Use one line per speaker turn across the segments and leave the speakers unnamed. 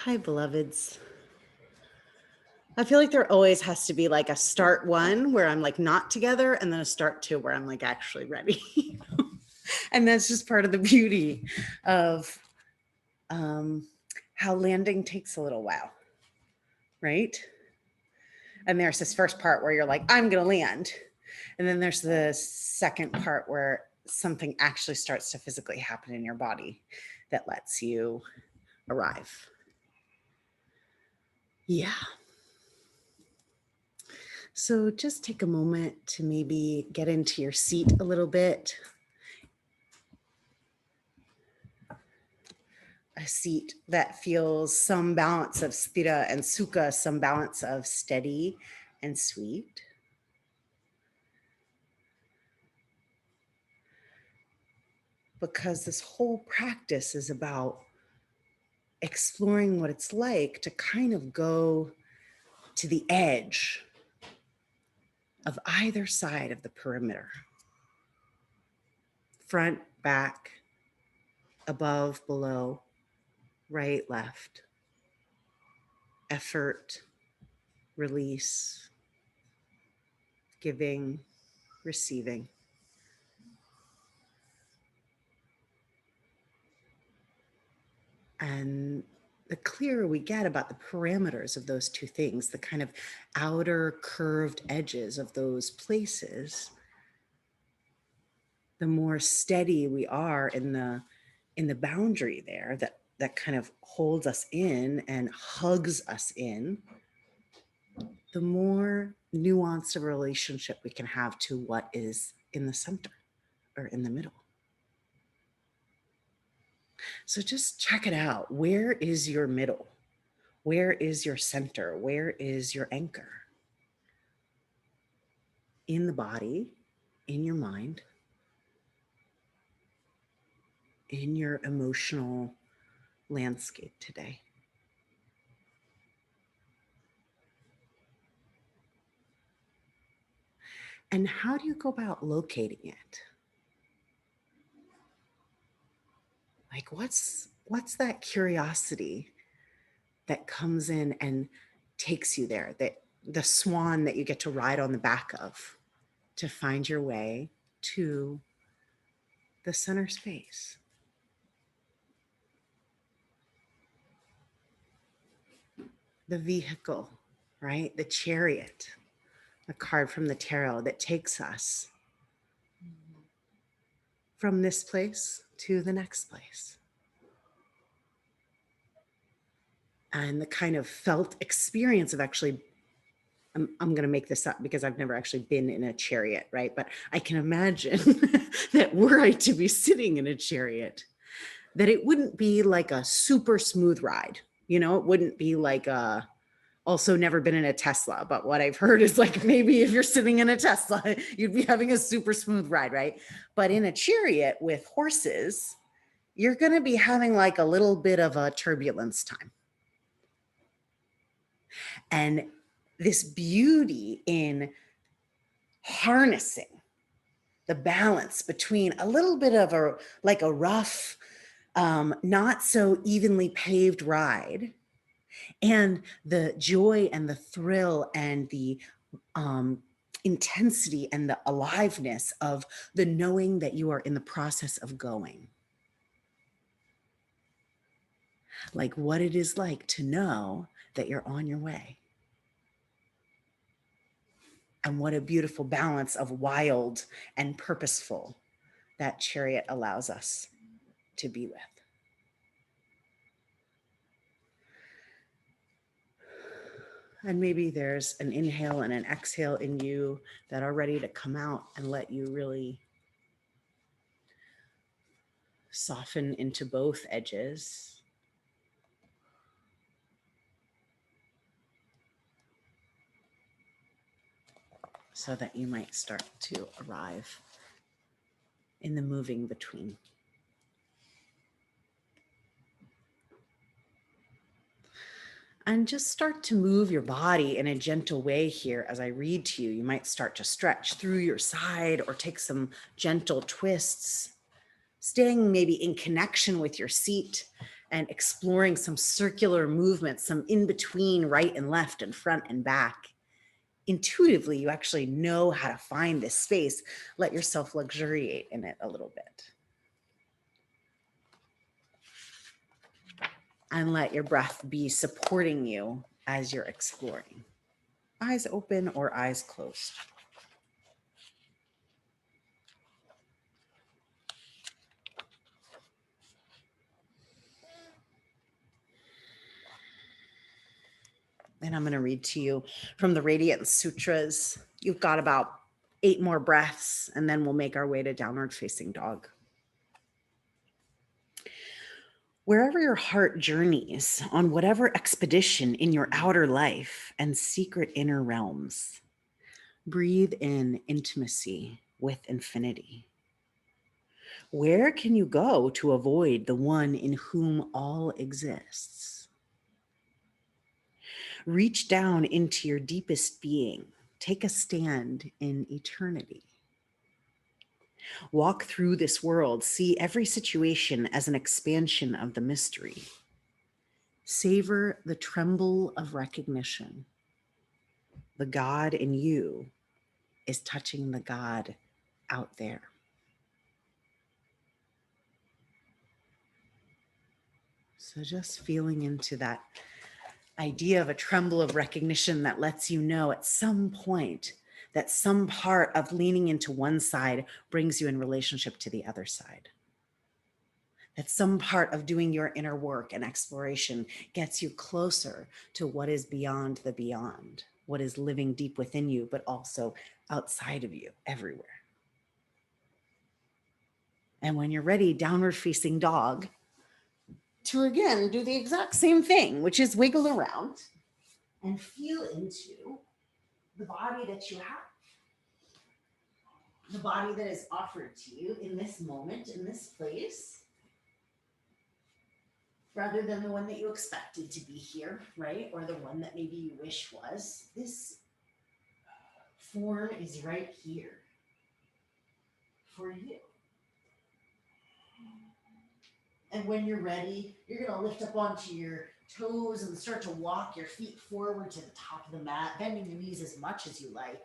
Hi, beloveds. I feel like there always has to be like a start one where I'm like not together and then a start two where I'm like actually ready. And that's just part of the beauty of how landing takes a little while, right? And there's this first part where you're like, I'm going to land. And then there's the second part where something actually starts to physically happen in your body that lets you arrive. Yeah. So just take a moment to maybe get into your seat a little bit. A seat that feels some balance of sthira and sukha, some balance of steady and sweet. Because this whole practice is about exploring what it's like to kind of go to the edge of either side of the perimeter. Front, back, above, below, right, left. Effort, release, giving, receiving. And the clearer we get about the parameters of those two things, the kind of outer curved edges of those places, the more steady we are in the boundary there that kind of holds us in and hugs us in, the more nuanced of a relationship we can have to what is in the center or in the middle. So just check it out. Where is your middle? Where is your center? Where is your anchor? In the body, in your mind, in your emotional landscape today. And how do you go about locating it? Like what's that curiosity that comes in and takes you there, that the swan that you get to ride on the back of to find your way to the center space? The vehicle, right? The chariot, a card from the tarot that takes us from this place to the next place. And the kind of felt experience of actually, I'm going to make this up because I've never actually been in a chariot, right? But I can imagine that were I to be sitting in a chariot, that it wouldn't be like a super smooth ride. You know, it wouldn't be like a, also never been in a Tesla, but what I've heard is like maybe if you're sitting in a Tesla, you'd be having a super smooth ride, right? But in a chariot with horses, you're going to be having like a little bit of a turbulence time. And this beauty in harnessing the balance between a little bit of a, like a rough, not so evenly paved ride, and the joy and the thrill and the intensity and the aliveness of the knowing that you are in the process of going. Like what it is like to know that you're on your way. And what a beautiful balance of wild and purposeful that chariot allows us to be with. And maybe there's an inhale and an exhale in you that are ready to come out and let you really soften into both edges. So that you might start to arrive in the moving between. And just start to move your body in a gentle way here as I read to you. You might start to stretch through your side or take some gentle twists, staying maybe in connection with your seat and exploring some circular movements, some in between right and left and front and back. Intuitively, you actually know how to find this space. Let yourself luxuriate in it a little bit. And let your breath be supporting you as you're exploring. Eyes open or eyes closed. And I'm going to read to you from the Radiant Sutras. You've got about 8 more breaths, and then we'll make our way to downward facing dog. Wherever your heart journeys on whatever expedition in your outer life and secret inner realms, breathe in intimacy with infinity. Where can you go to avoid the one in whom all exists? Reach down into your deepest being. Take a stand in eternity. Walk through this world. See every situation as an expansion of the mystery. Savor the tremble of recognition. The God in you is touching the God out there. So just feeling into that idea of a tremble of recognition that lets you know at some point that some part of leaning into one side brings you in relationship to the other side. That some part of doing your inner work and exploration gets you closer to what is beyond the beyond, what is living deep within you, but also outside of you, everywhere. And when you're ready, downward facing dog, to again do the exact same thing, which is wiggle around and feel into the body that you have, the body that is offered to you in this moment, in this place, rather than the one that you expected to be here, right? Or the one that maybe you wish was. This form is right here for you. And when you're ready, you're going to lift up onto your toes and start to walk your feet forward to the top of the mat, bending your knees as much as you like.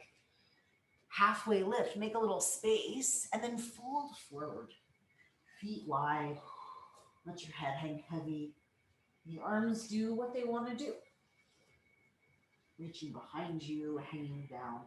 Halfway lift, make a little space, and then fold forward. Feet wide, let your head hang heavy. The arms do what they want to do. Reaching behind you, hanging down.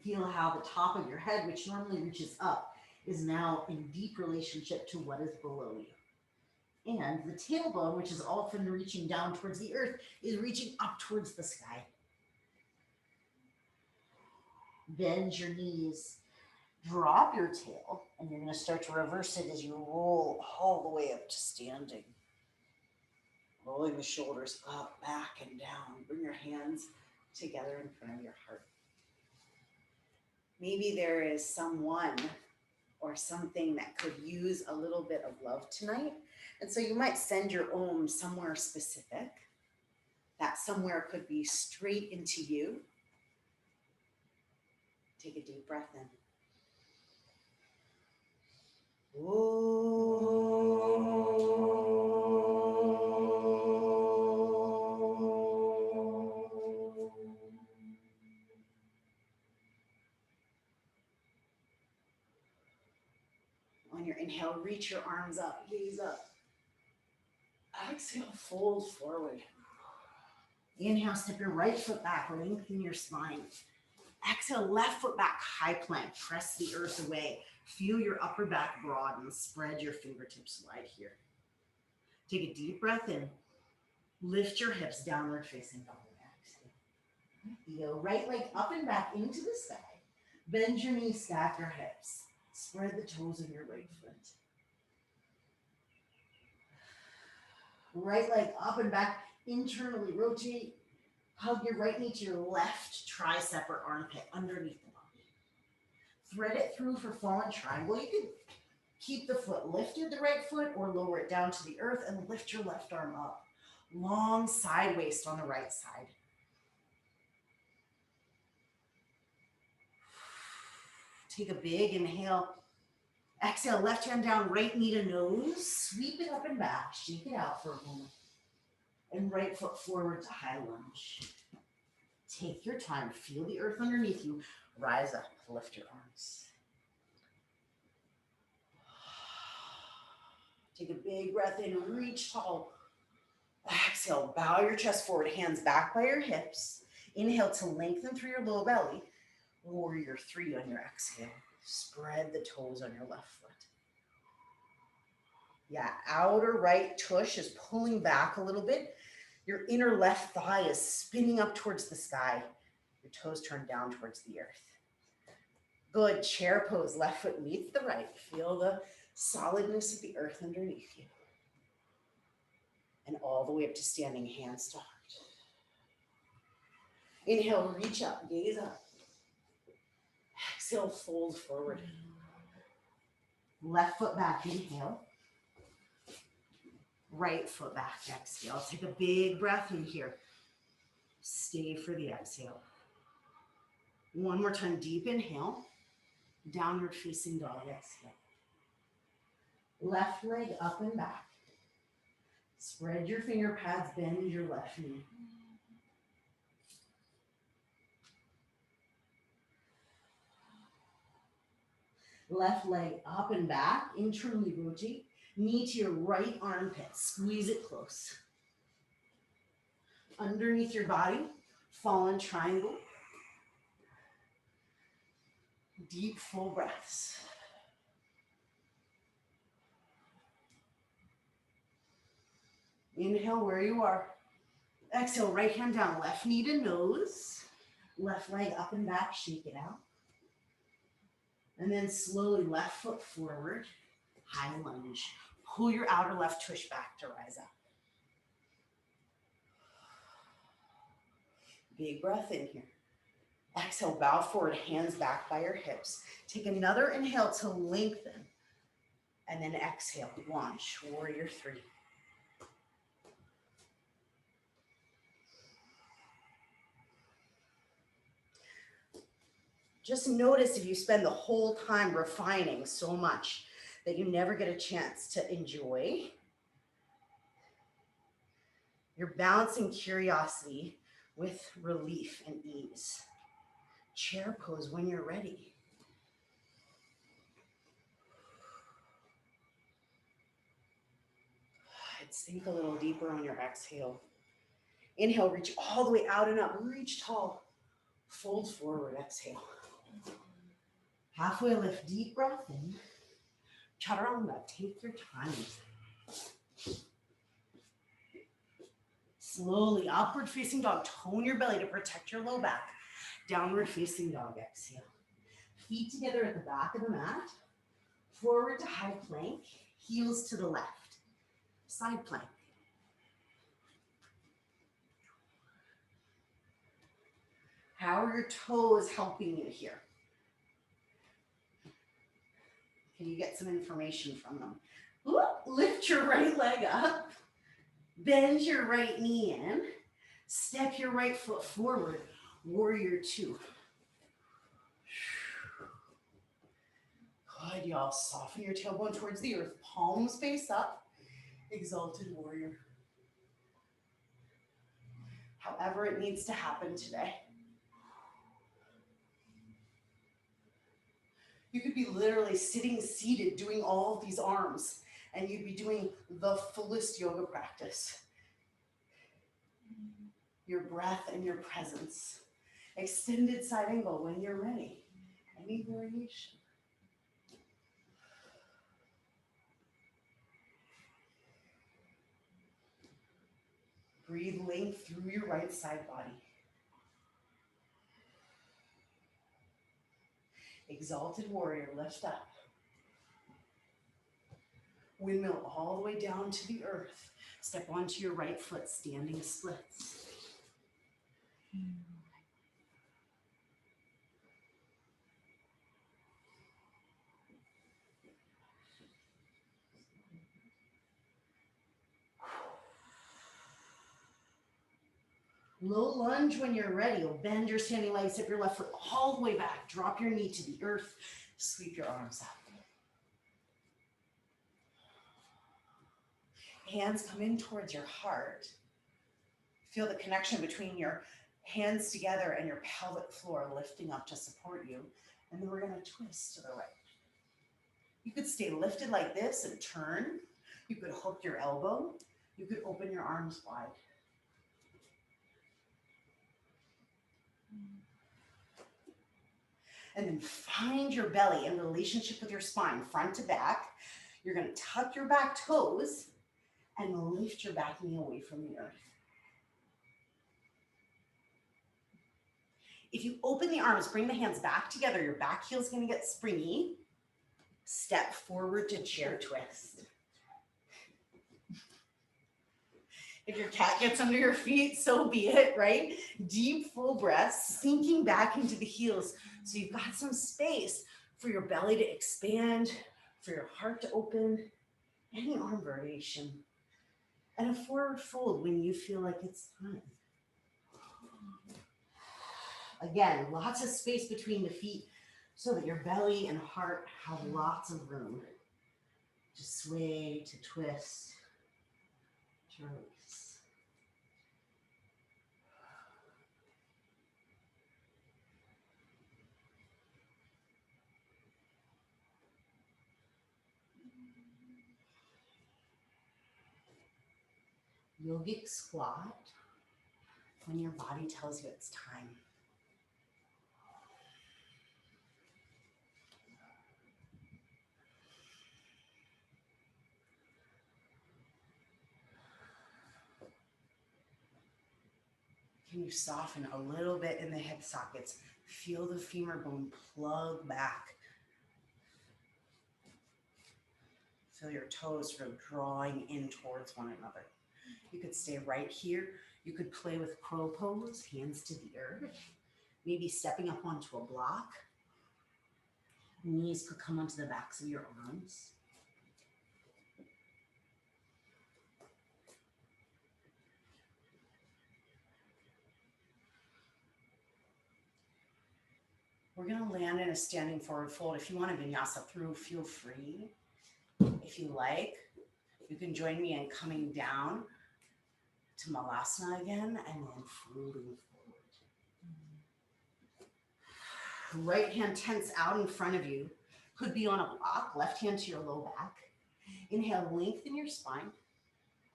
Feel how the top of your head, which normally reaches up, is now in deep relationship to what is below you. And the tailbone, which is often reaching down towards the earth, is reaching up towards the sky. Bend your knees, drop your tail, and you're going to start to reverse it as you roll all the way up to standing. Rolling the shoulders up, back, and down. Bring your hands together in front of your heart. Maybe there is someone or something that could use a little bit of love tonight. And so you might send your Om somewhere specific. That somewhere could be straight into you. Take a deep breath in. On your inhale, reach your arms up, gaze up. Exhale, fold forward. Inhale, step your right foot back, lengthen your spine. Exhale, left foot back, high plank, press the earth away. Feel your upper back broaden, spread your fingertips wide here. Take a deep breath in. Lift your hips, downward facing dog. Exhale. Right leg up and back into the sky. Bend your knees, stack your hips. Spread the toes of your right foot. Right leg up and back, internally rotate. Hug your right knee to your left tricep or armpit underneath the body. Thread it through for fallen triangle. You can keep the foot lifted, the right foot, or lower it down to the earth and lift your left arm up. Long side waist on the right side. Take a big inhale. Exhale, left hand down, right knee to nose. Sweep it up and back. Shake it out for a moment. And right foot forward to high lunge. Take your time. Feel the earth underneath you. Rise up. Lift your arms. Take a big breath in. Reach tall. Exhale. Bow your chest forward. Hands back by your hips. Inhale to lengthen through your low belly. Warrior 3 on your exhale. Spread the toes on your left foot. Yeah, outer right tush is pulling back a little bit. Your inner left thigh is spinning up towards the sky. Your toes turn down towards the earth. Good, chair pose. Left foot meets the right. Feel the solidness of the earth underneath you. And all the way up to standing, hands to heart. Inhale, reach up, gaze up. Exhale, fold forward. Left foot back, inhale. Right foot back, exhale. Take a big breath in here. Stay for the exhale. One more time, deep inhale. Downward facing dog, exhale. Left leg up and back. Spread your finger pads, bend your left knee. Left leg up and back, internally rotate. Knee to your right armpit, squeeze it close. Underneath your body, fallen triangle. Deep, full breaths. Inhale where you are. Exhale, right hand down, left knee to nose. Left leg up and back, shake it out. And then slowly left foot forward, high lunge. Pull your outer left tush back to rise up. Big breath in here. Exhale, bow forward, hands back by your hips. Take another inhale to lengthen. And then exhale, launch, warrior 3. Just notice if you spend the whole time refining so much that you never get a chance to enjoy. You're balancing curiosity with relief and ease. Chair pose when you're ready. And sink a little deeper on your exhale. Inhale, reach all the way out and up. Reach tall. Fold forward, exhale. Halfway lift, deep breath in. Chaturanga, take your time. Slowly, upward facing dog. Tone your belly to protect your low back. Downward facing dog, exhale. Feet together at the back of the mat. Forward to high plank. Heels to the left. Side plank. How are your toes helping you here? Can you get some information from them? Lift your right leg up. Bend your right knee in. Step your right foot forward. Warrior 2. Good, y'all. Soften your tailbone towards the earth. Palms face up. Exalted warrior. However it needs to happen today. You could be literally sitting seated doing all of these arms, and you'd be doing the fullest yoga practice. Your breath and your presence. Extended side angle when you're ready. Any variation. Breathe length through your right side body. Exalted warrior, lift up. Windmill all the way down to the earth. Step onto your right foot, standing splits. Low lunge when you're ready. You'll bend your standing leg, step your left foot all the way back. Drop your knee to the earth. Sweep your arms up. Hands come in towards your heart. Feel the connection between your hands together and your pelvic floor lifting up to support you. And then we're going to twist to the right. You could stay lifted like this and turn. You could hook your elbow. You could open your arms wide. And then find your belly in relationship with your spine, front to back. You're going to tuck your back toes and lift your back knee away from the earth. If you open the arms, bring the hands back together, your back heel is going to get springy. Step forward to chair twist. If your cat gets under your feet, so be it, right? Deep, full breaths, sinking back into the heels. So you've got some space for your belly to expand, for your heart to open, any arm variation. And a forward fold when you feel like it's time. Again, lots of space between the feet so that your belly and heart have lots of room to sway, to twist, to release. Yogic squat when your body tells you it's time. Can you soften a little bit in the hip sockets? Feel the femur bone plug back. Feel your toes sort of drawing in towards one another. You could stay right here. You could play with crow pose, hands to the earth. Maybe stepping up onto a block. Knees could come onto the backs of your arms. We're going to land in a standing forward fold. If you want to vinyasa through, feel free. If you like, you can join me in coming down to Malasana again and then folding forward. Right hand tense out in front of you. Could be on a block, left hand to your low back. Inhale, lengthen your spine.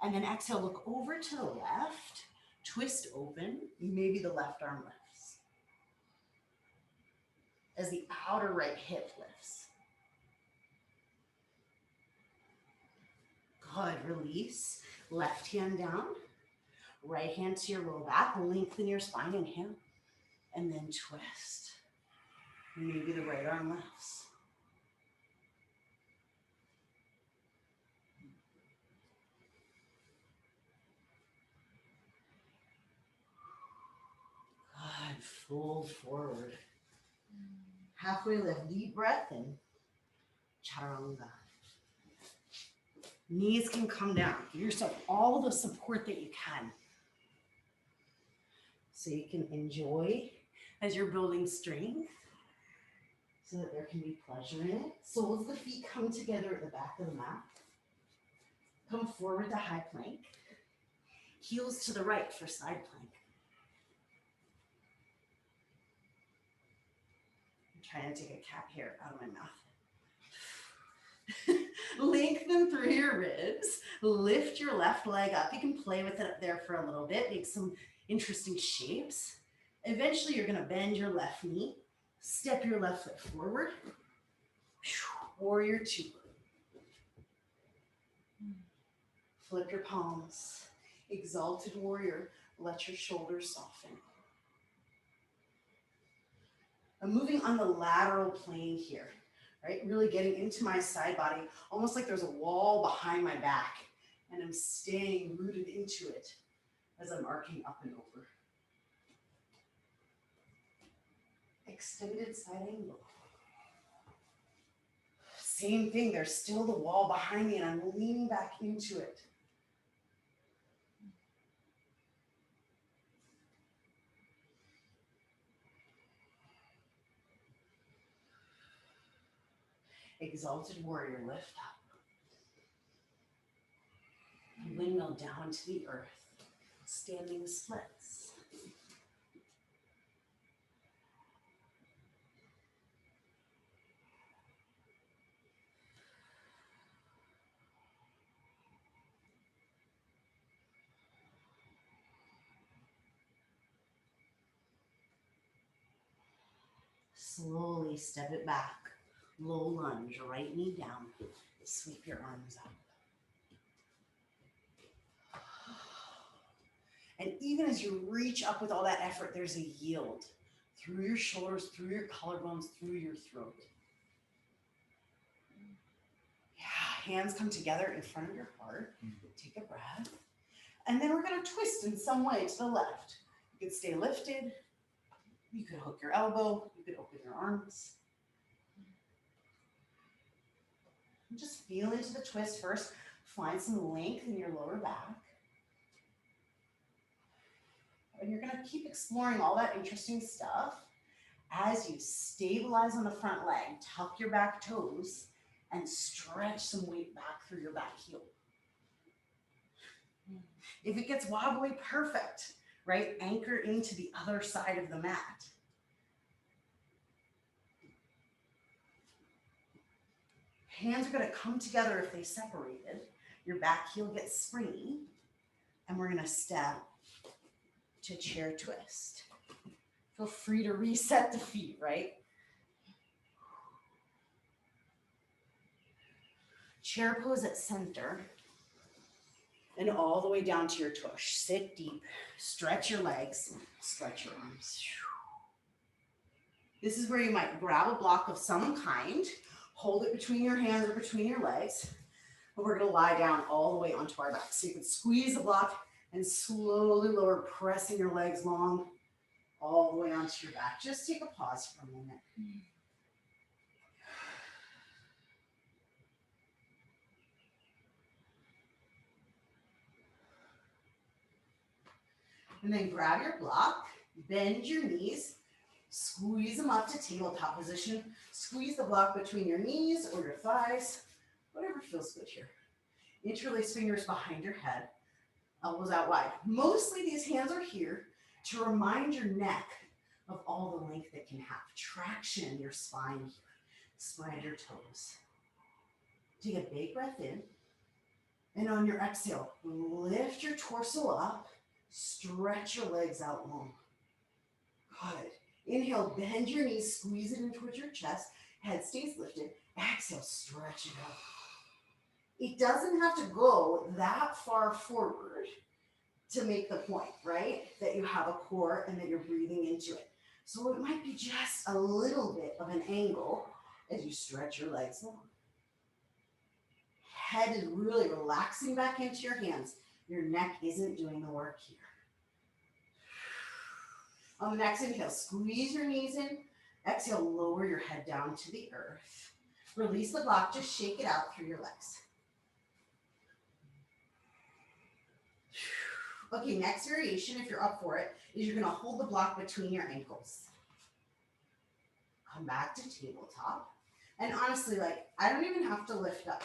And then exhale, look over to the left. Twist open, maybe the left arm lifts. As the outer right hip lifts. Good, release. Left hand down. Right hand to your low back. Lengthen your spine, inhale. And then twist. Maybe the right arm lifts. Good, fold forward. Halfway lift, deep breath in. Chaturanga. Knees can come down. Give yourself all the support that you can. So you can enjoy as you're building strength. So that there can be pleasure in it. Soles of the feet come together at the back of the mat. Come forward to high plank. Heels to the right for side plank. I'm trying to take a cat hair out of my mouth. Lengthen through your ribs. Lift your left leg up. You can play with it up there for a little bit. Make some interesting shapes. Eventually, you're going to bend your left knee. Step your left foot forward. Warrior two. Flip your palms. Exalted warrior. Let your shoulders soften. I'm moving on the lateral plane here, right? Really getting into my side body, almost like there's a wall behind my back, and I'm staying rooted into it as I'm arcing up and over. Extended side angle. Same thing, there's still the wall behind me and I'm leaning back into it. Exalted warrior, lift up. Windmill down to the earth. Standing splits. Slowly step it back. Low lunge, right knee down. Sweep your arms up. And even as you reach up with all that effort, there's a yield through your shoulders, through your collarbones, through your throat. Yeah, hands come together in front of your heart. Take a breath. And then we're going to twist in some way to the left. You could stay lifted. You could hook your elbow. You could open your arms. And just feel into the twist first. Find some length in your lower back. And you're going to keep exploring all that interesting stuff as you stabilize on the front leg. Tuck your back toes and stretch some weight back through your back heel. If it gets wobbly, perfect, right? Anchor into the other side of the mat. Hands are going to come together if they separated. Your back heel gets springy. And we're going to step to chair twist. Feel free to reset the feet, right? Chair pose at center. And all the way down to your tush. Sit deep. Stretch your legs. Stretch your arms. This is where you might grab a block of some kind. Hold it between your hands or between your legs. And we're going to lie down all the way onto our back. So you can squeeze the block and slowly lower, pressing your legs long all the way onto your back. Just take a pause for a moment. And then grab your block, bend your knees, squeeze them up to tabletop position. Squeeze the block between your knees or your thighs, whatever feels good here. Interlace fingers behind your head, elbows out wide. Mostly these hands are here to remind your neck of all the length it can have. Traction in your spine here. Spread your toes. Take a big breath in. And on your exhale, lift your torso up. Stretch your legs out long. Good. Inhale, bend your knees, squeeze it in towards your chest. Head stays lifted. Exhale, stretch it out. It doesn't have to go that far forward to make the point, right? That you have a core and that you're breathing into it. So it might be just a little bit of an angle as you stretch your legs long. Head is really relaxing back into your hands. Your neck isn't doing the work here. On the next inhale, squeeze your knees in. Exhale, lower your head down to the earth. Release the block, just shake it out through your legs. Okay, next variation, if you're up for it, is you're gonna hold the block between your ankles. Come back to tabletop. And honestly, I don't even have to lift up.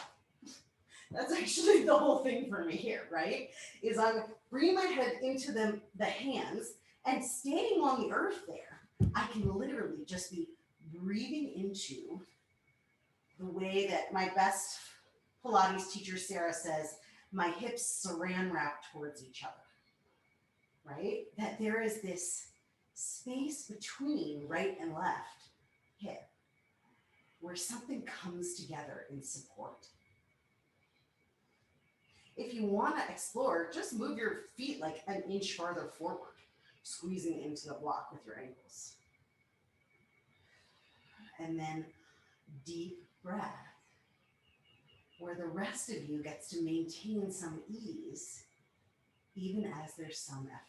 That's actually the whole thing for me here, right? Is I'm bringing my head into the hands and standing on the earth there. I can literally just be breathing into the way that my best Pilates teacher, Sarah, says, my hips saran wrap towards each other, right? That there is this space between right and left hip where something comes together in support. If you want to explore, just move your feet like an inch farther forward, squeezing into the block with your ankles. And then deep breath, where the rest of you gets to maintain some ease, even as there's some effort.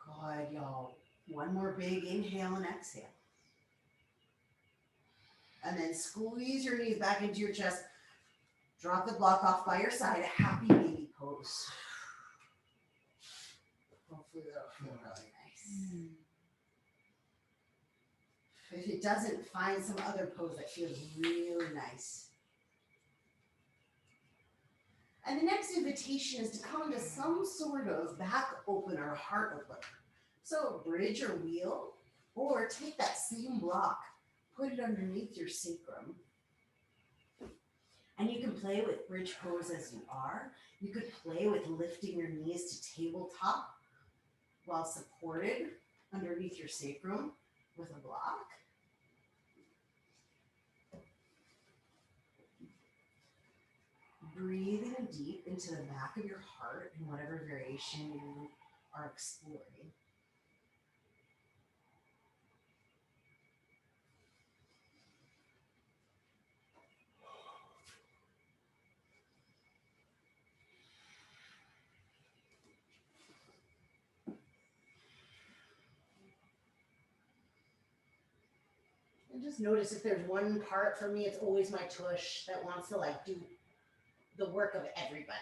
Good, y'all. One more big inhale and exhale. And then squeeze your knees back into your chest. Drop the block off by your side, a happy baby pose. Hopefully that'll feel really nice. If it doesn't, find some other pose that feels really nice. And the next invitation is to come into some sort of back open or heart opener. So bridge or wheel, or take that same block, put it underneath your sacrum. And you can play with bridge pose as you are. You could play with lifting your knees to tabletop while supported underneath your sacrum with a block. Breathing deep into the back of your heart in whatever variation you are exploring. And just notice if there's one part, for me, it's always my tush that wants to like do the work of everybody.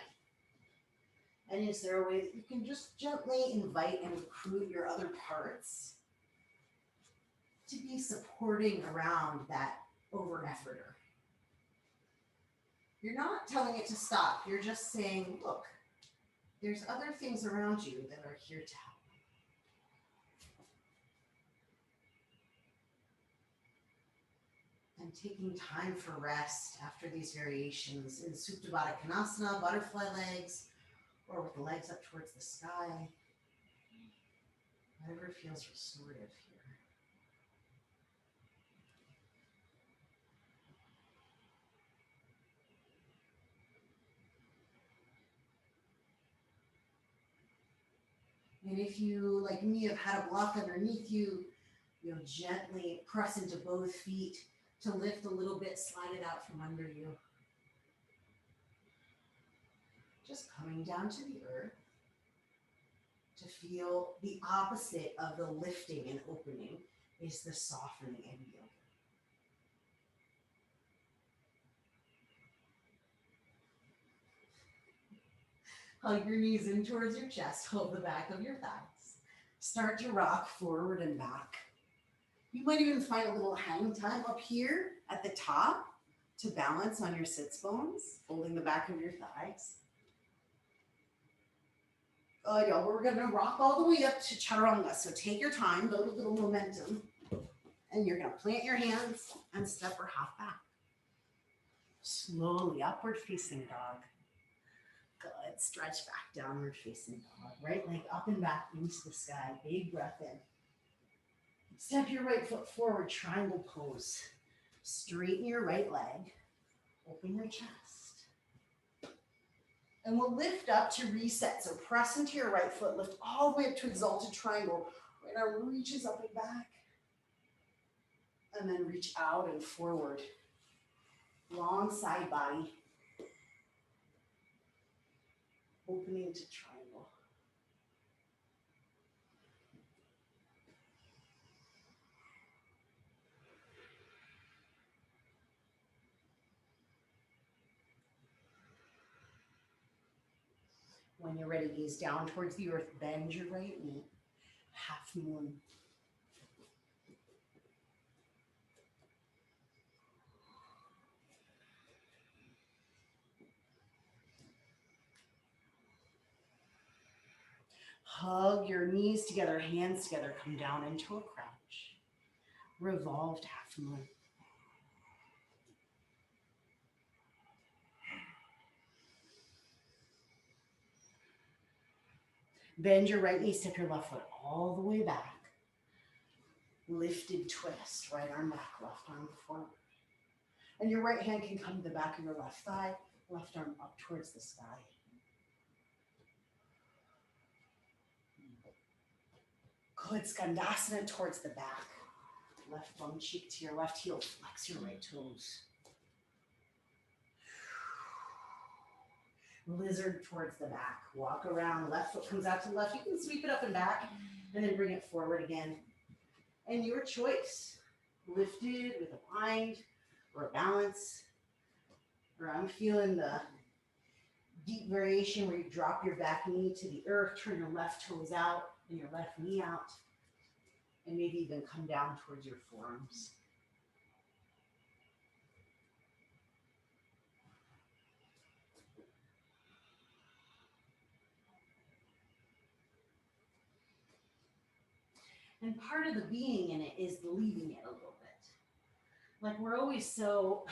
And is there a way that you can just gently invite and recruit your other parts to be supporting around that over efforter? You're not telling it to stop. You're just saying, look, there's other things around you that are here to help. And taking time for rest after these variations in Supta Baddha Konasana, butterfly legs, or with the legs up towards the sky. Whatever feels restorative here. And if you, like me, have had a block underneath you, you'll gently press into both feet to lift a little bit, slide it out from under you. Just coming down to the earth to feel the opposite of the lifting and opening is the softening and yielding. Hug your knees in towards your chest, hold the back of your thighs. Start to rock forward and back. You might even find a little hang time up here at the top to balance on your sits bones, holding the back of your thighs. Y'all, we're gonna rock all the way up to chaturanga. So take your time, build a little momentum, and you're gonna plant your hands and step or hop back. Slowly upward facing dog. Good, stretch back, downward facing dog. Right leg up and back into the sky, big breath in. Step your right foot forward, triangle pose. Straighten your right leg, open your chest. And we'll lift up to reset. So press into your right foot, lift all the way up to exalted triangle. Right arm reaches up and back. And then reach out and forward. Long side body. Opening to triangle. When you're ready, gaze down towards the earth, bend your right knee, half moon. Hug your knees together, hands together, come down into a crouch. Revolved half moon. Bend your right knee, step your left foot all the way back. Lifted twist, right arm back, left arm forward. And your right hand can come to the back of your left thigh, left arm up towards the sky. Good, Skandasana towards the back. Left bum cheek to your left heel, flex your right toes. Lizard towards the back. Walk around, left foot comes out to the left. You can sweep it up and back and then bring it forward again. And your choice, lifted with a bind or a balance, or I'm feeling the deep variation where you drop your back knee to the earth, turn your left toes out and your left knee out. And maybe even come down towards your forearms. And part of the being in it is leaving it a little bit. Like we're always so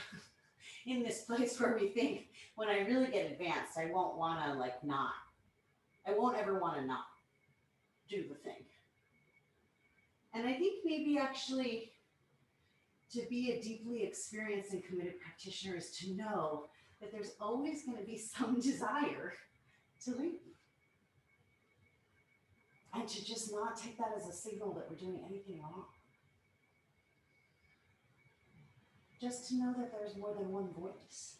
in this place where we think when I really get advanced, I won't want to like not. I won't ever want to not do the thing. And I think maybe actually to be a deeply experienced and committed practitioner is to know that there's always going to be some desire to leave. And to just not take that as a signal that we're doing anything wrong. Just to know that there's more than one voice.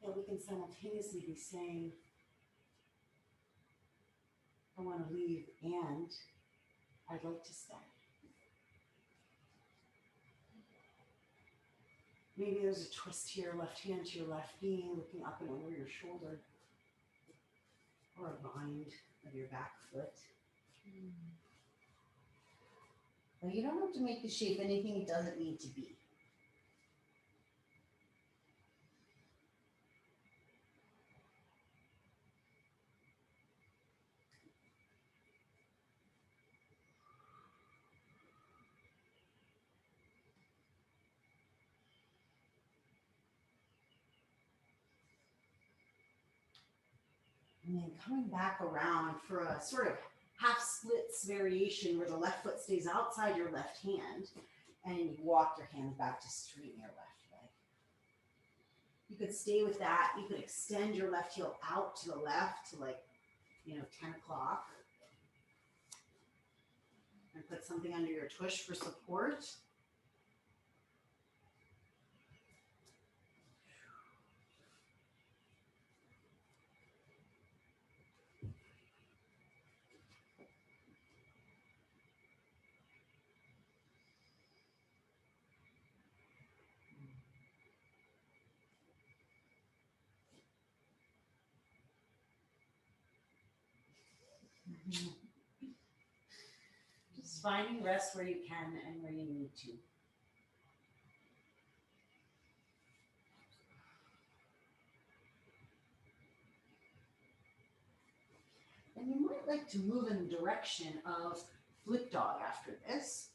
That we can simultaneously be saying, I want to leave and I'd like to stay. Maybe there's a twist to your left hand, to your left knee, looking up and over your shoulder. Or a bind of your back foot. Now you don't have to make the shape anything it doesn't need to be. And then coming back around for a sort of half splits variation where the left foot stays outside your left hand and you walk your hands back to straighten your left leg. You could stay with that. You could extend your left heel out to the left to 10 o'clock. And put something under your tush for support. Just finding rest where you can and where you need to. And you might like to move in the direction of flip dog after this.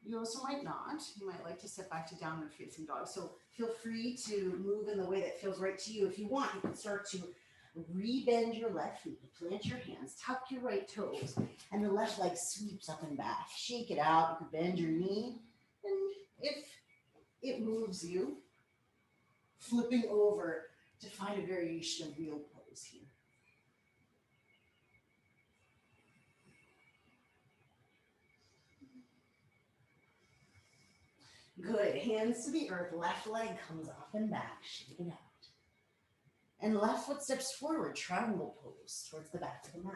You also might not. You might like to sit back to downward facing dog. So feel free to move in the way that feels right to you. If you want, you can start to re-bend your left knee, plant your hands, tuck your right toes, and the left leg sweeps up and back. Shake it out. You can bend your knee. And if it moves you, flipping over to find a variation of wheel pose here. Good, hands to the earth, left leg comes up and back, shake it out. And left foot steps forward, triangle pose towards the back of the mat.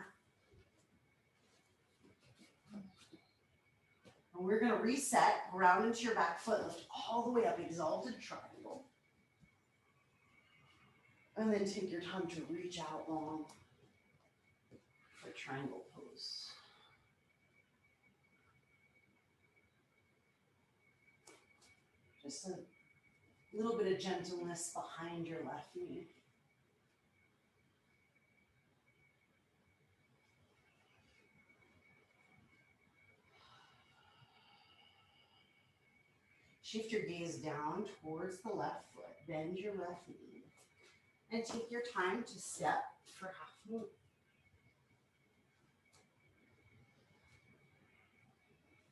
And we're gonna reset, ground into your back foot, lift all the way up, exalted triangle. And then take your time to reach out long for triangle pose. Just a little bit of gentleness behind your left knee. Shift your gaze down towards the left foot. Bend your left knee. And take your time to step for half moon.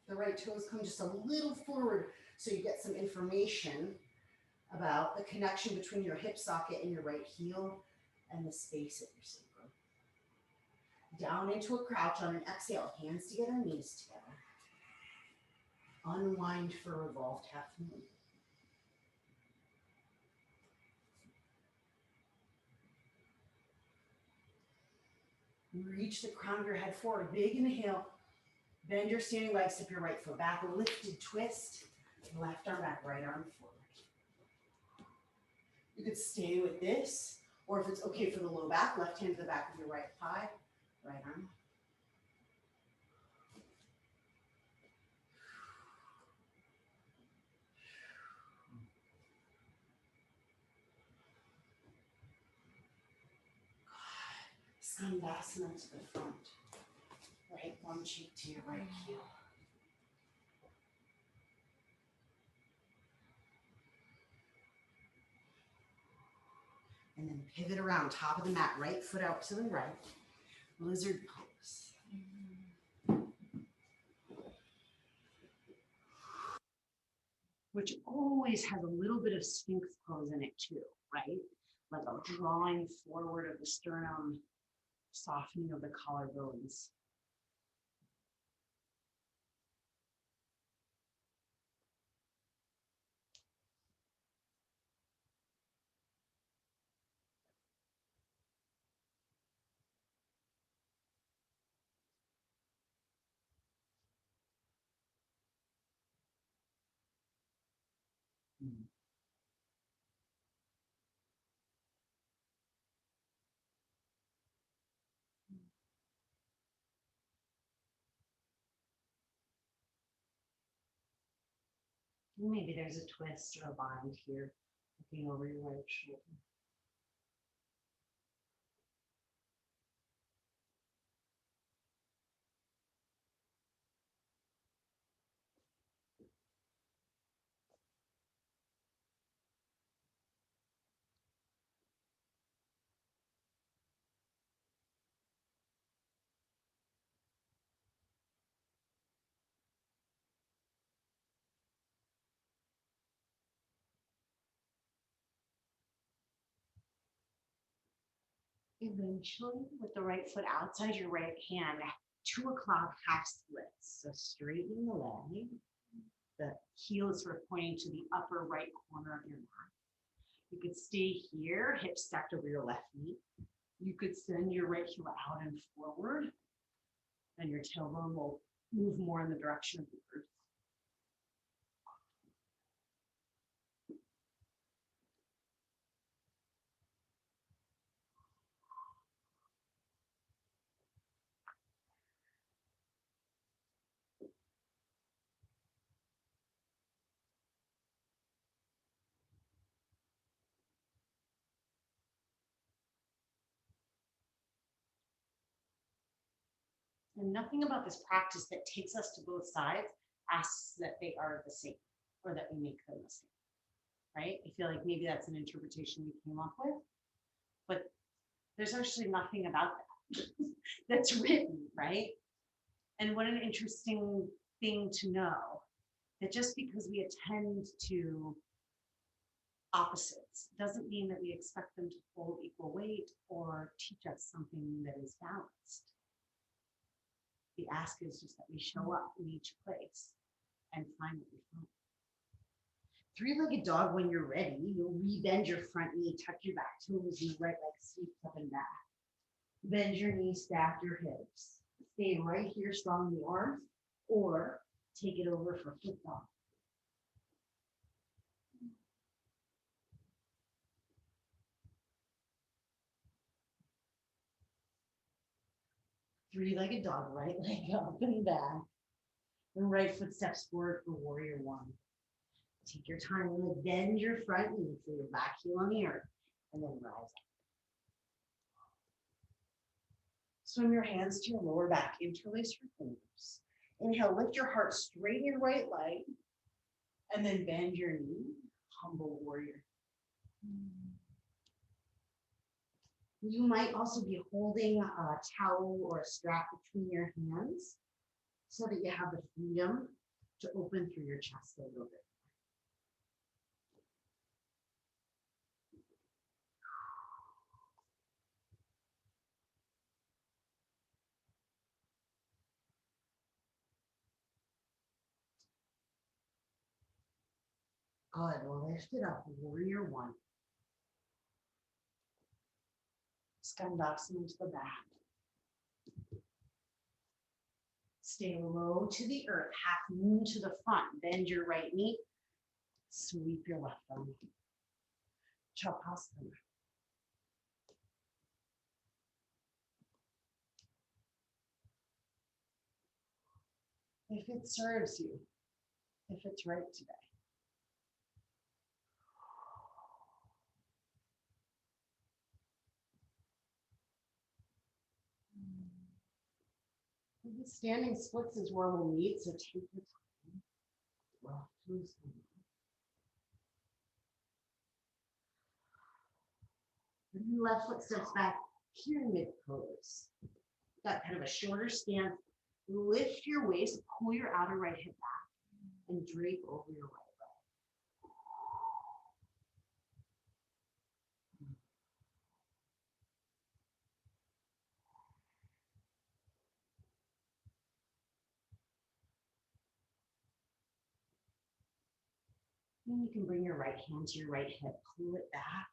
The right toes come just a little forward so you get some information about the connection between your hip socket and your right heel and the space at your sacrum. Down into a crouch on an exhale, hands together, knees together. Unwind for revolved half moon. Reach the crown of your head forward. Big inhale. Bend your standing leg, step your right foot back. Lifted twist. Left arm back, right arm forward. You could stay with this, or if it's okay for the low back, left hand to the back of your right thigh, right arm. Skandasana to the front. Right bum cheek to your right heel. And then pivot around, top of the mat, right foot out to the right. Lizard pose. Which always has a little bit of Sphinx pose in it too, right? Like a drawing forward of the sternum, softening of the collarbones. Maybe there's a twist or a bind here, looking over your right shoulder. Eventually, with the right foot outside your right hand, 2 o'clock half splits. So straightening the leg. The heel is sort of pointing to the upper right corner of your mat. You could stay here, hips stacked over your left knee. You could send your right heel out and forward, and your tailbone will move more in the direction of the earth. And nothing about this practice that takes us to both sides asks that they are the same or that we make them the same, right? I feel like maybe that's an interpretation we came up with, but there's actually nothing about that that's written, right? And what an interesting thing to know that just because we attend to opposites doesn't mean that we expect them to hold equal weight or teach us something that is balanced. The ask is just that we show up in each place and find what we find. Three-legged dog, when you're ready, you'll re-bend your front knee, tuck your back toes, and the right leg sweeps up and back. Bend your knees, stack your hips. Stay right here, strong in the arms, or take it over for foot dog. Three-legged dog, right leg up and back. And right foot steps forward for warrior one. Take your time and bend your front knee for your back heel on the earth, and then rise up. Swim your hands to your lower back, interlace your fingers. Inhale, lift your heart, straighten your right leg, and then bend your knee, humble warrior. You might also be holding a towel or a strap between your hands so that you have the freedom to open through your chest a little bit. Good, well, lift it up, warrior one. Skandasana to the back. Stay low to the earth, half moon to the front. Bend your right knee, sweep your left arm. Chapasana. If it serves you, if it's right today. The standing splits is where we'll meet, so take your time. Well, left foot steps back, pyramid pose. Got kind of a shorter stance. Lift your waist, pull your outer right hip back, and drape over your right leg. And you can bring your right hand to your right hip, pull it back,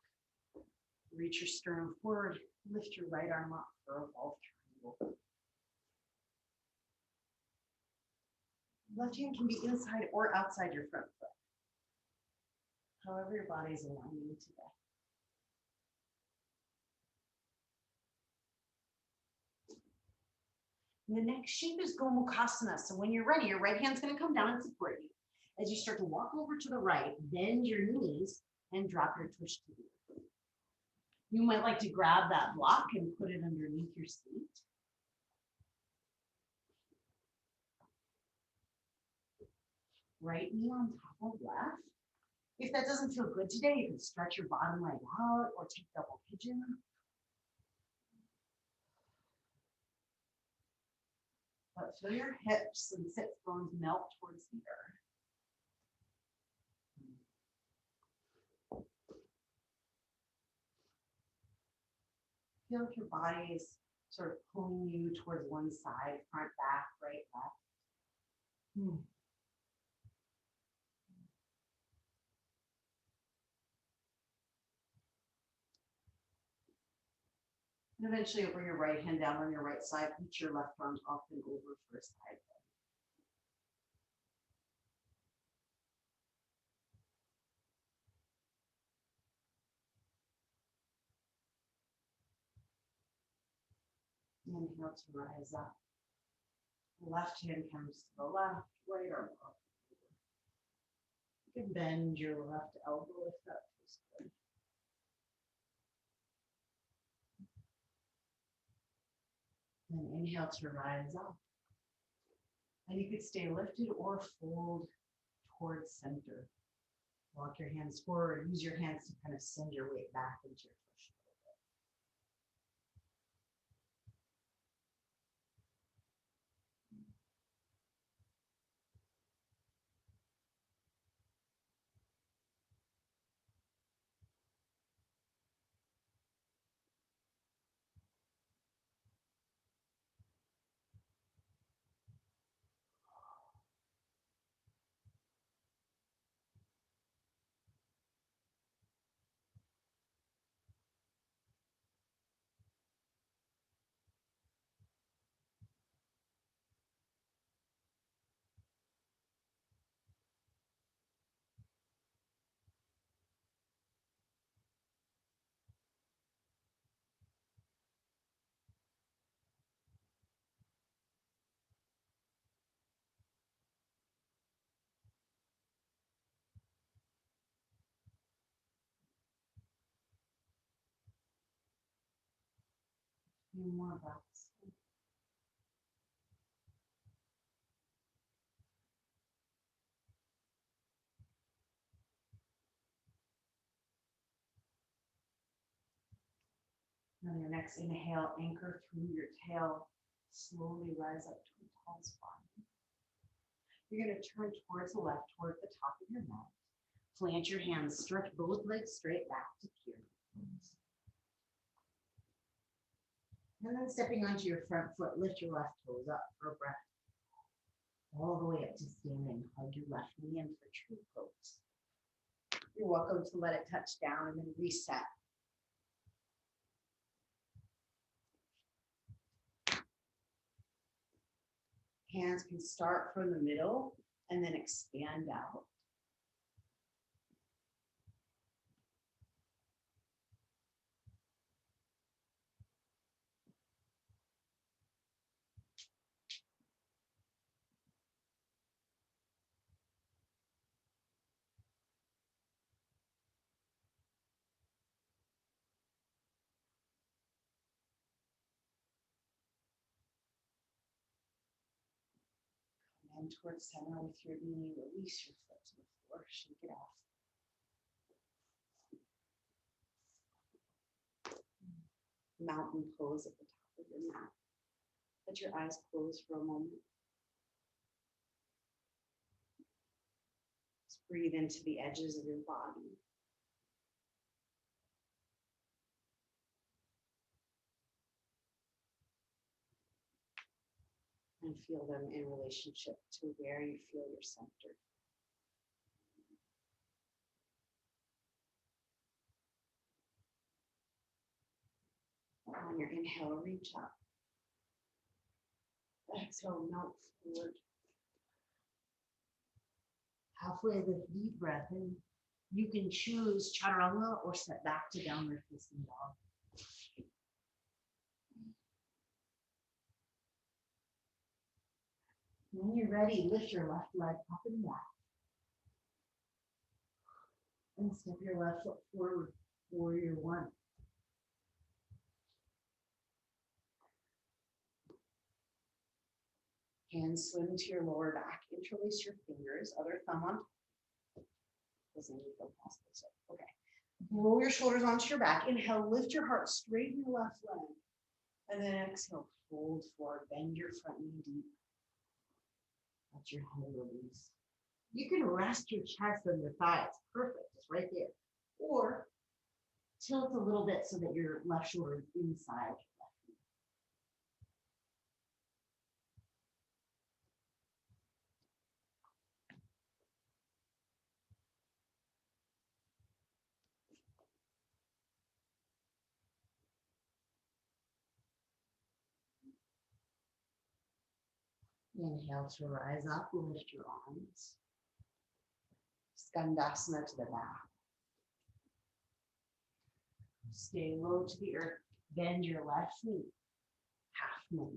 reach your sternum forward, lift your right arm up for a ball triangle. Left hand can be inside or outside your front foot. However your body is aligning today. And the next shape is Gomukhasana. So when you're ready, your right hand's going to come down and support you. As you start to walk over to the right, bend your knees and drop your tush to the earth. You might like to grab that block and put it underneath your seat. Right knee on top of left. If that doesn't feel good today, you can stretch your bottom leg out or take double pigeon. But feel your hips and sit bones melt towards the earth. Feel if your body is sort of pulling you towards one side, front, back, right, left. And eventually you'll bring your right hand down on your right side, reach your left arm up and over for a side bend. Inhale to rise up. Left hand comes to the left, right arm up. You can bend your left elbow if that feels good. Then inhale to rise up. And you could stay lifted or fold towards center. Walk your hands forward. Use your hands to kind of send your weight back into your push. Few more breaths. On your next inhale, anchor through your tail. Slowly rise up to a tall spine. You're going to turn towards the left, toward the top of your mat. Plant your hands, stretch both legs straight back to pyramid pose. And then stepping onto your front foot, lift your left toes up for a breath. All the way up to standing. Hug your left knee in for true pose. You're welcome to let it touch down and then reset. Hands can start from the middle and then expand out. and towards center with your knee. Release your foot to the floor. Shake it off. Mountain pose at the top of your mat. Let your eyes close for a moment. Just breathe into the edges of your body. And feel them in relationship to where you feel your center. On your inhale, reach up. Exhale, melt forward. Halfway with deep breath in. You can choose chaturanga or step back to downward facing dog. When you're ready, lift your left leg up and back. And step your left foot forward, warrior one. Hands swim to your lower back. Interlace your fingers, other thumb on top. Doesn't even feel possible. So, okay. Roll your shoulders onto your back. Inhale, lift your heart, straighten your left leg. And then exhale, fold forward, bend your front knee deep. Let your head release. You can rest your chest on your thighs. Perfect, it's right there. Or tilt a little bit so that your left shoulder is inside. Inhale to rise up, lift your arms. Skandasana to the back. Stay low to the earth. Bend your left knee. Half moon.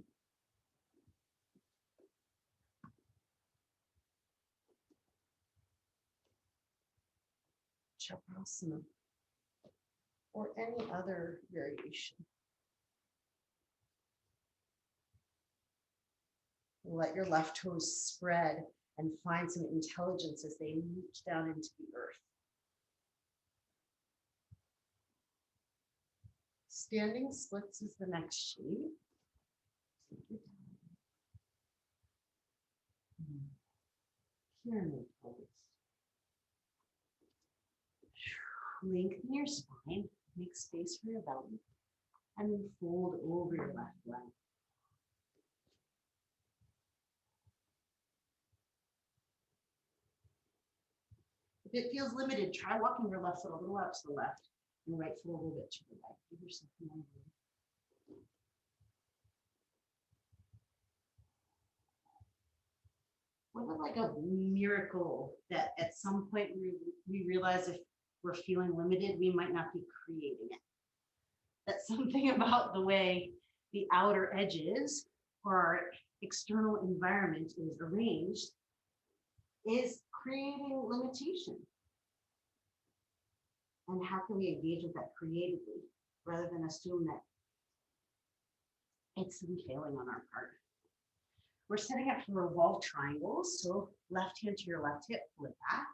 Chakrasana. Or any other variation. Let your left toes spread and find some intelligence as they reach down into the earth. Standing splits is the next shape. Pyramid pose. Lengthen your spine, make space for your belly, and then fold over your left leg. If it feels limited, try walking your left foot a little out to the left and right foot a little bit to the right. Give yourself more room. Wasn't like a miracle that at some point we realize if we're feeling limited, we might not be creating it. That's something about the way the outer edges or our external environment is arranged is creating limitation. And how can we engage with that creatively rather than assume that it's some failing on our part? We're setting up for revolved triangles. So left hand to your left hip, pull it back.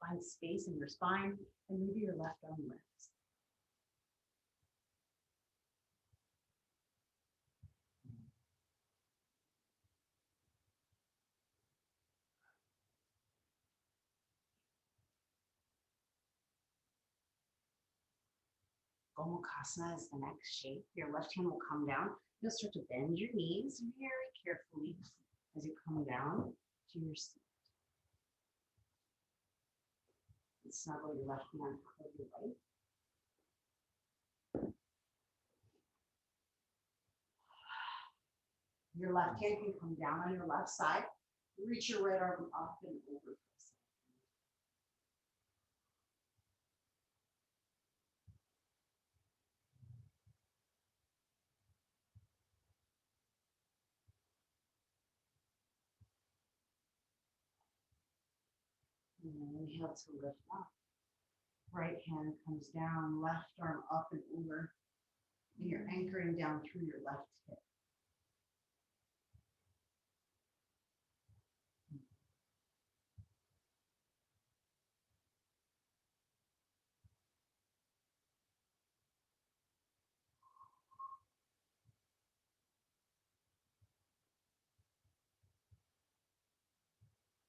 Find space in your spine and maybe your left arm lifts. Gomukhasana is the next shape. Your left hand will come down. You'll start to bend your knees very carefully as you come down to your seat. And snuggle your left hand over your right. Your left hand can come down on your left side. Reach your right arm up and over. And then inhale to lift up. Right hand comes down, left arm up and over. And you're anchoring down through your left hip.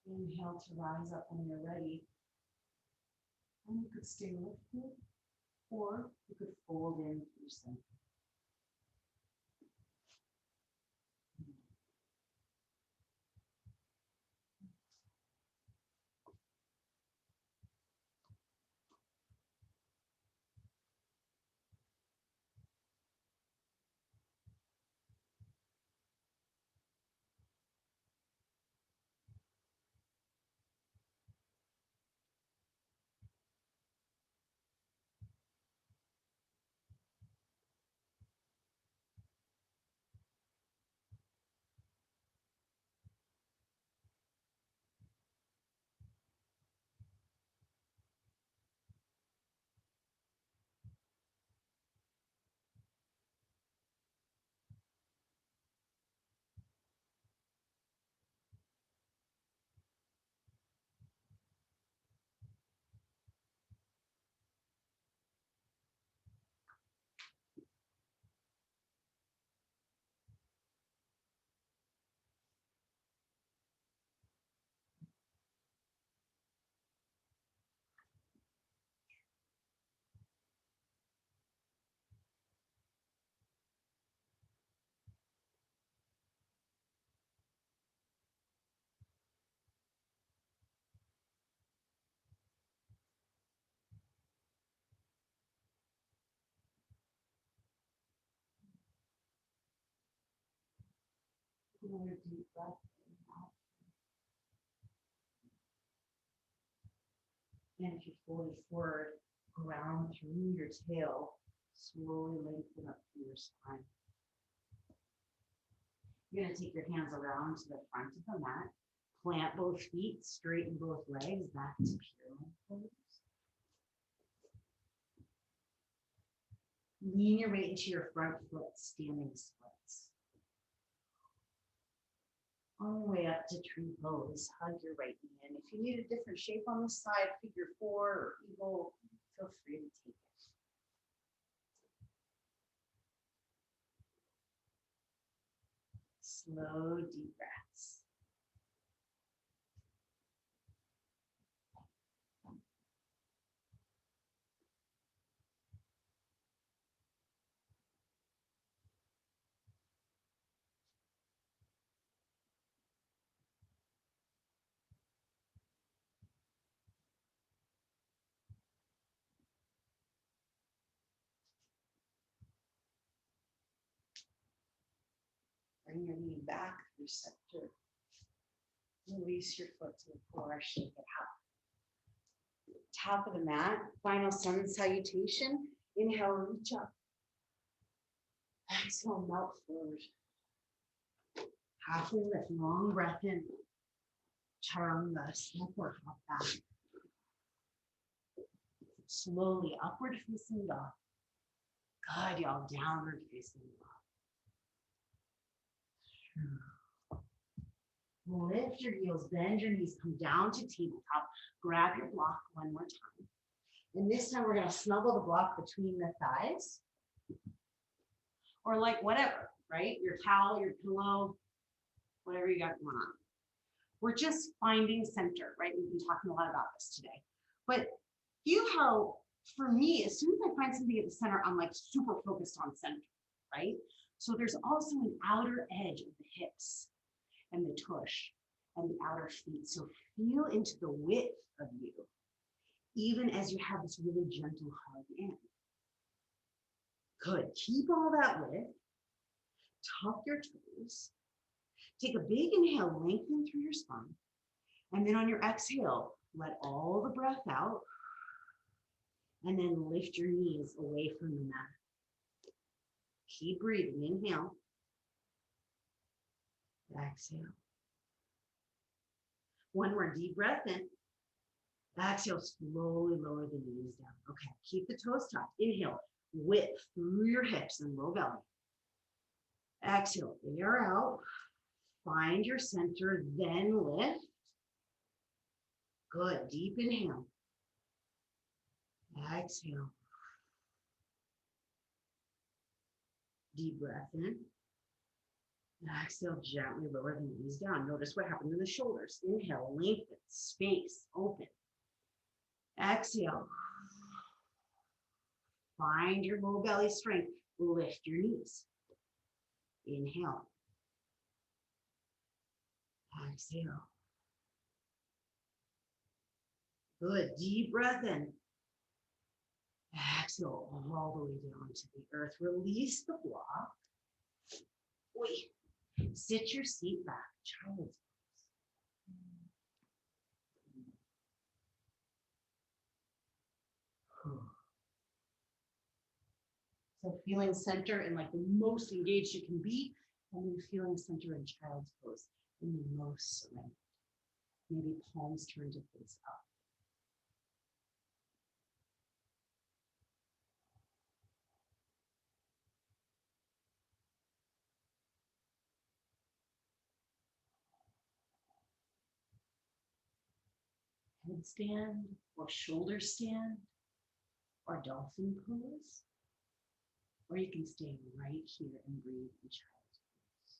Inhale to rise up when you're ready. And you could stay lifted, or you could fold into your center. Another deep breath in and out. And if you fold forward, ground through your tail, slowly lengthen up through your spine. You're going to take your hands around to the front of the mat, plant both feet, straighten both legs back to pyramid pose. Lean your weight into your front foot, standing splits. On the way up to tree pose, hug your right knee in. If you need a different shape on the side, figure four or eagle, feel free to take it. Slow, deep breaths. Bring your knee back through center. Release your foot to the floor, shake it out. Top of the mat, final sun salutation. Inhale, reach up. Exhale, melt forward. Halfway lift, long breath in. Chaturanga, step or hop back. Slowly, upward facing dog. Good, y'all, downward facing dog. Lift your heels, bend your knees, come down to tabletop. Grab your block one more time. And this time we're gonna snuggle the block between the thighs. Or like whatever, right? Your towel, your pillow, whatever you got going on. We're just finding center, right? We've been talking a lot about this today. But feel how, for me, as soon as I find something at the center, I'm like super focused on center, right? So there's also an outer edge of the hips and the tush and the outer feet. So feel into the width of you, even as you have this really gentle hug in. Good, keep all that width, tuck your toes, take a big inhale, lengthen through your spine, and then on your exhale, let all the breath out, and then lift your knees away from the mat. Keep breathing, inhale, exhale. One more deep breath in. Exhale, slowly lower the knees down. Okay, keep the toes tucked. Inhale, width through your hips and low belly. Exhale, air out. Find your center, then lift. Good, deep inhale. Exhale. Deep breath in. Exhale, gently lower the knees down. Notice what happened to the shoulders. Inhale, lengthen, space, open. Exhale. Find your low belly strength. Lift your knees. Inhale. Exhale. Good. Deep breath in. Exhale all the way down to the earth. Release the block. Wait. Sit your seat back. Child's pose. So feeling center and like the most engaged you can be, and then feeling center in child's pose in the most surrender. Maybe palms turn to face up. Headstand or shoulder stand or dolphin pose. Or you can stay right here and breathe in child's pose.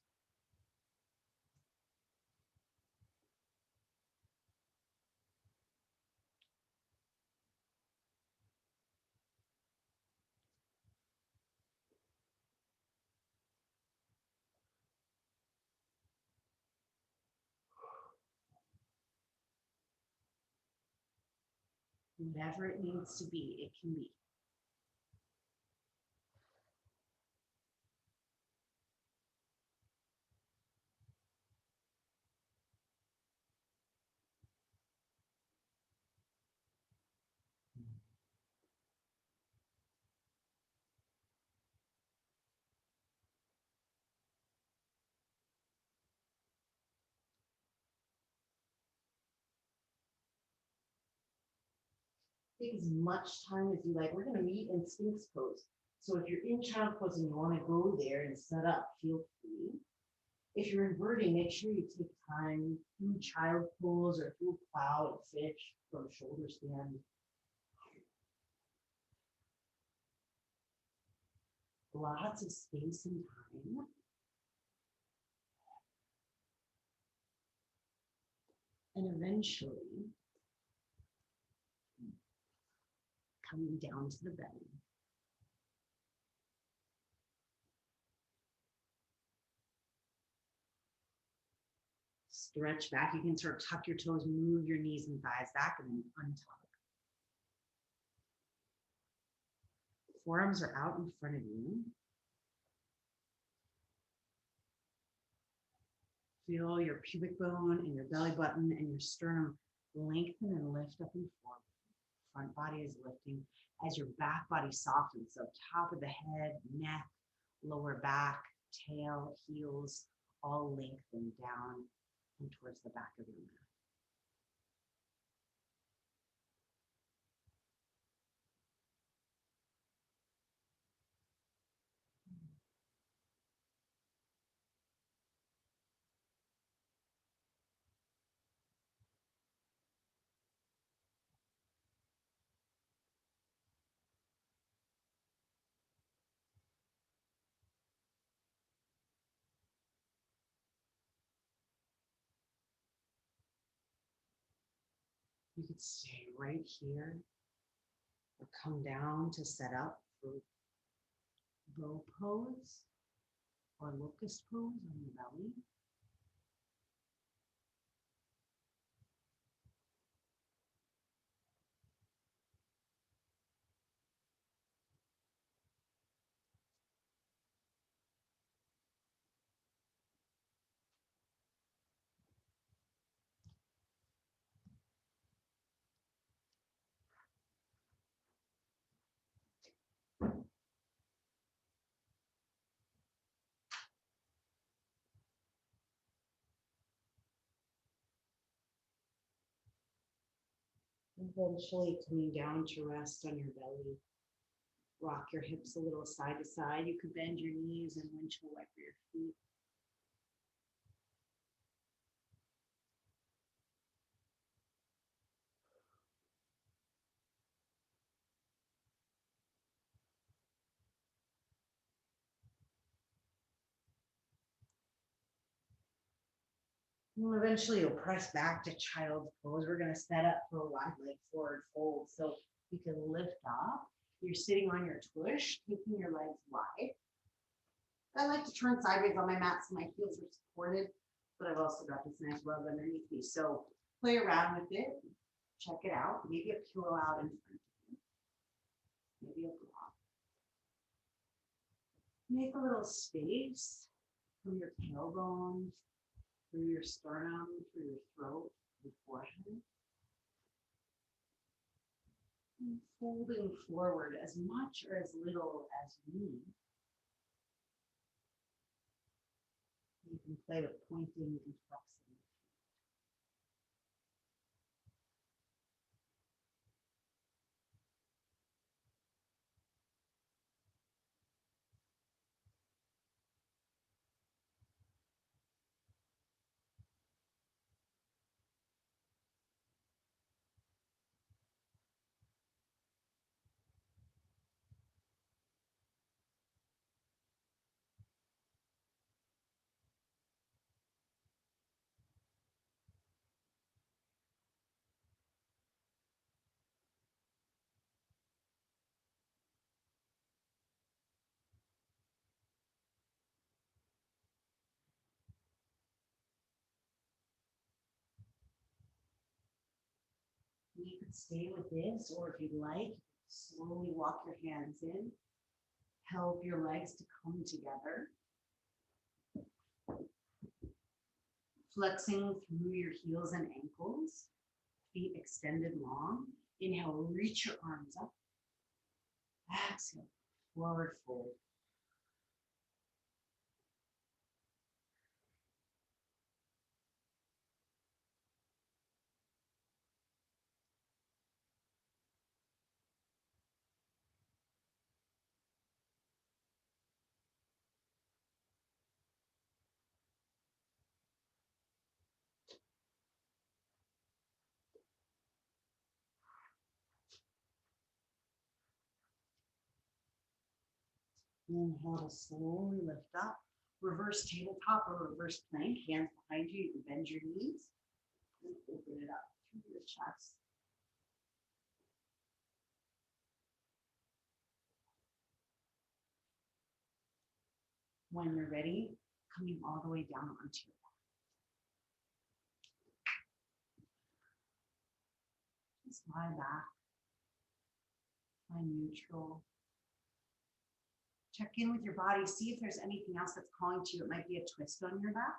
Whatever it needs to be, it can be. Take as much time as you like. We're going to meet in Sphinx pose. So if you're in child pose and you want to go there and set up, feel free. If you're inverting, make sure you take time through child pose or through plow and fish from shoulder stand. Lots of space and time. And eventually, coming down to the belly. Stretch back. You can sort of tuck your toes, move your knees and thighs back, and then untug. Forearms are out in front of you. Feel your pubic bone and your belly button and your sternum lengthen and lift up and forward. Front body is lifting as your back body softens. So top of the head, neck, lower back, tail, heels, all lengthen down and towards the back of your mat. You could stay right here or come down to set up for bow pose or locust pose on your belly. Eventually coming down to rest on your belly. Rock your hips a little side to side. You could bend your knees and windshield wiper your feet. And eventually you'll press back to child's pose. We're going to set up for a wide leg forward fold. So you can lift up. You're sitting on your tush, taking your legs wide. I like to turn sideways on my mat so my heels are supported, but I've also got this nice rug underneath me. So play around with it. Check it out. Maybe a pillow out in front of you. Maybe a block. Make a little space from your tailbone, through your sternum, through your throat, your forehead. And folding forward as much or as little as you need. You can play with pointing and flexing. You could stay with this, or if you'd like, slowly walk your hands in, help your legs to come together. Flexing through your heels and ankles, feet extended long. Inhale, reach your arms up. Exhale, forward fold. Inhale to slowly lift up. Reverse tabletop or reverse plank. Hands behind you. You can bend your knees and open it up through your chest. When you're ready, coming all the way down onto your back. Just lie back. Find neutral. Check in with your body. See if there's anything else that's calling to you. It might be a twist on your back.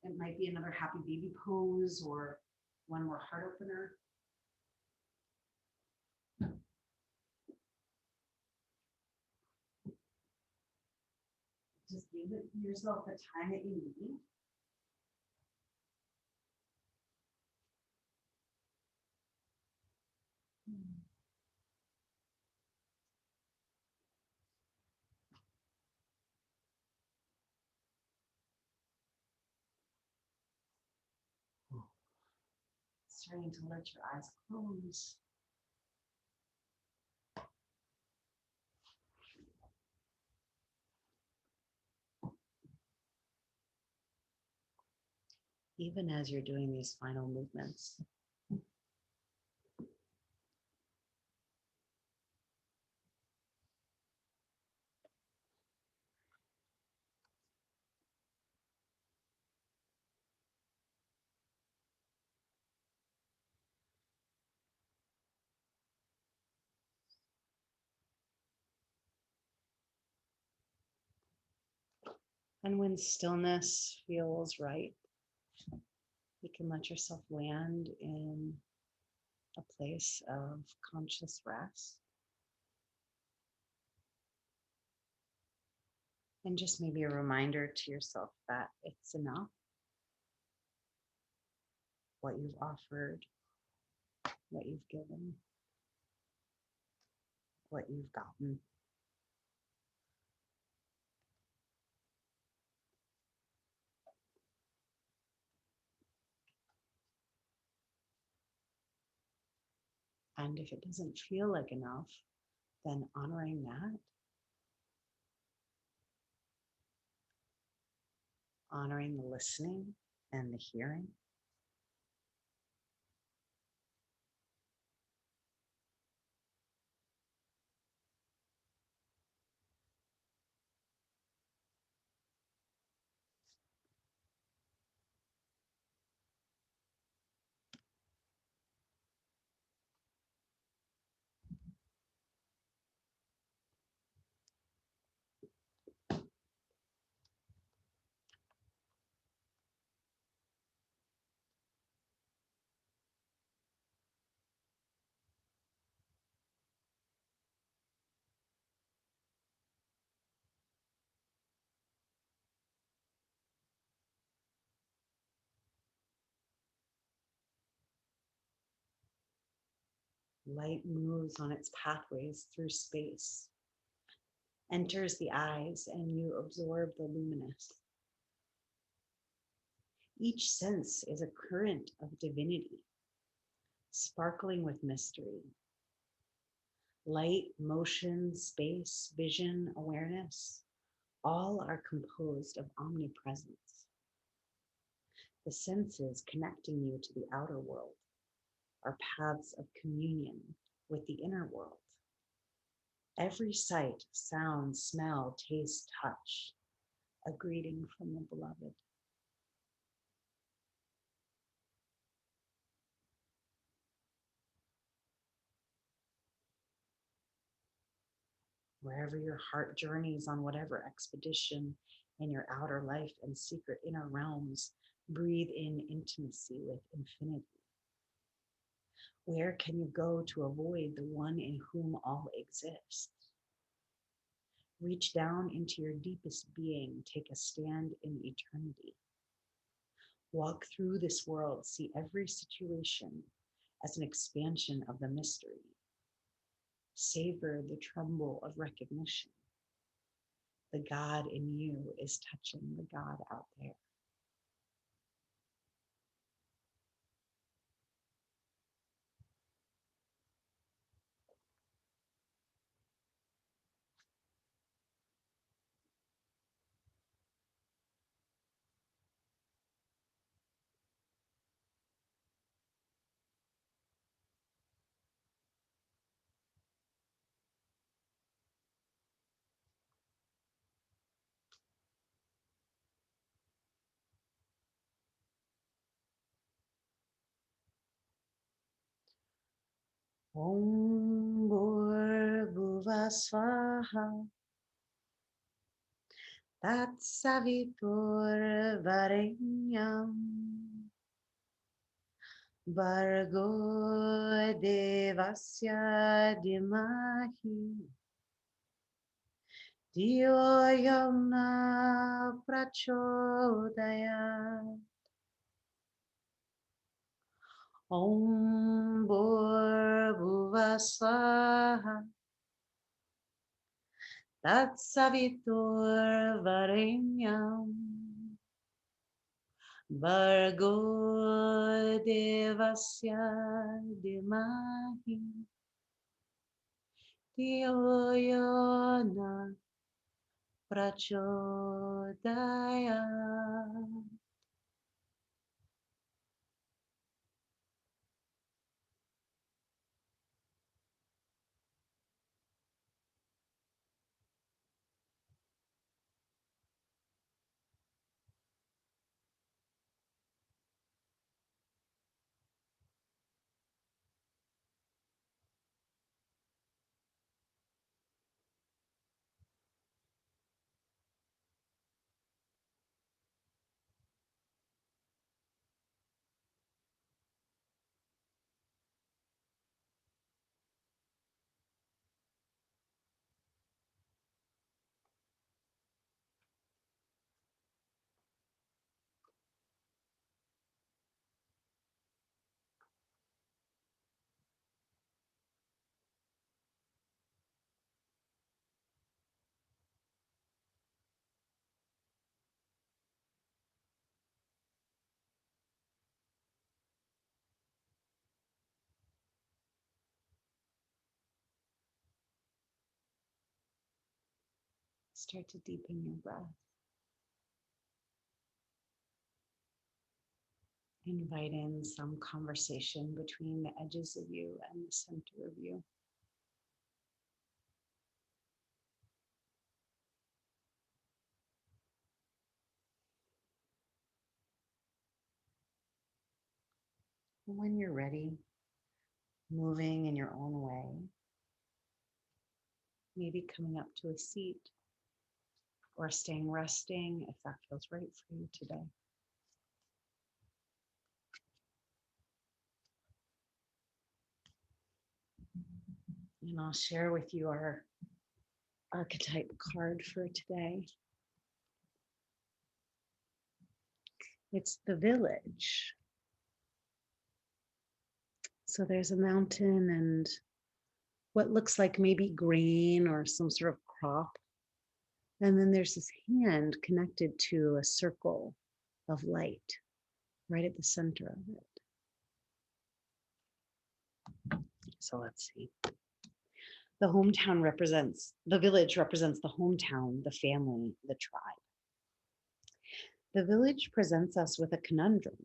It might be another happy baby pose or one more heart opener. Just give yourself the time that you need. Starting to let your eyes close. Even as you're doing these final movements. And when stillness feels right, you can let yourself land in a place of conscious rest. And just maybe a reminder to yourself that it's enough. What you've offered, what you've given, what you've gotten. And if it doesn't feel like enough, then honoring that, honoring the listening, and the hearing. Light moves on its pathways through space, enters the eyes, and you absorb the luminous. Each sense is a current of divinity, sparkling with mystery. Light, motion, space, vision, awareness, all are composed of omnipresence. The senses connecting you to the outer world are paths of communion with the inner world. Every sight, sound, smell, taste, touch, a greeting from the beloved. Wherever your heart journeys on whatever expedition in your outer life and secret inner realms, breathe in intimacy with infinity. Where can you go to avoid the one in whom all exists? Reach down into your deepest being, take a stand in eternity. Walk through this world, see every situation as an expansion of the mystery. Savor the tremble of recognition. The God in you is touching the God out there. Om Bhurrbhuva Swaha Tat Savitur Varenyam Bhargo Devasya Dhimahi Dhiyo Yona Prachodayat. Om Bhurrbhuva Swaha Tat Savitur Varenyam Bhargo Devasya Dhimahi Dhiyo Yona Prachodayat. Start to deepen your breath. Invite in some conversation between the edges of you and the center of you. And when you're ready, moving in your own way, maybe coming up to a seat or staying resting if that feels right for you today. And I'll share with you our archetype card for today. It's the village. So there's a mountain and what looks like maybe grain or some sort of crop. And then there's this hand connected to a circle of light right at the center of it. So let's see. The village represents the hometown, the family, the tribe. The village presents us with a conundrum.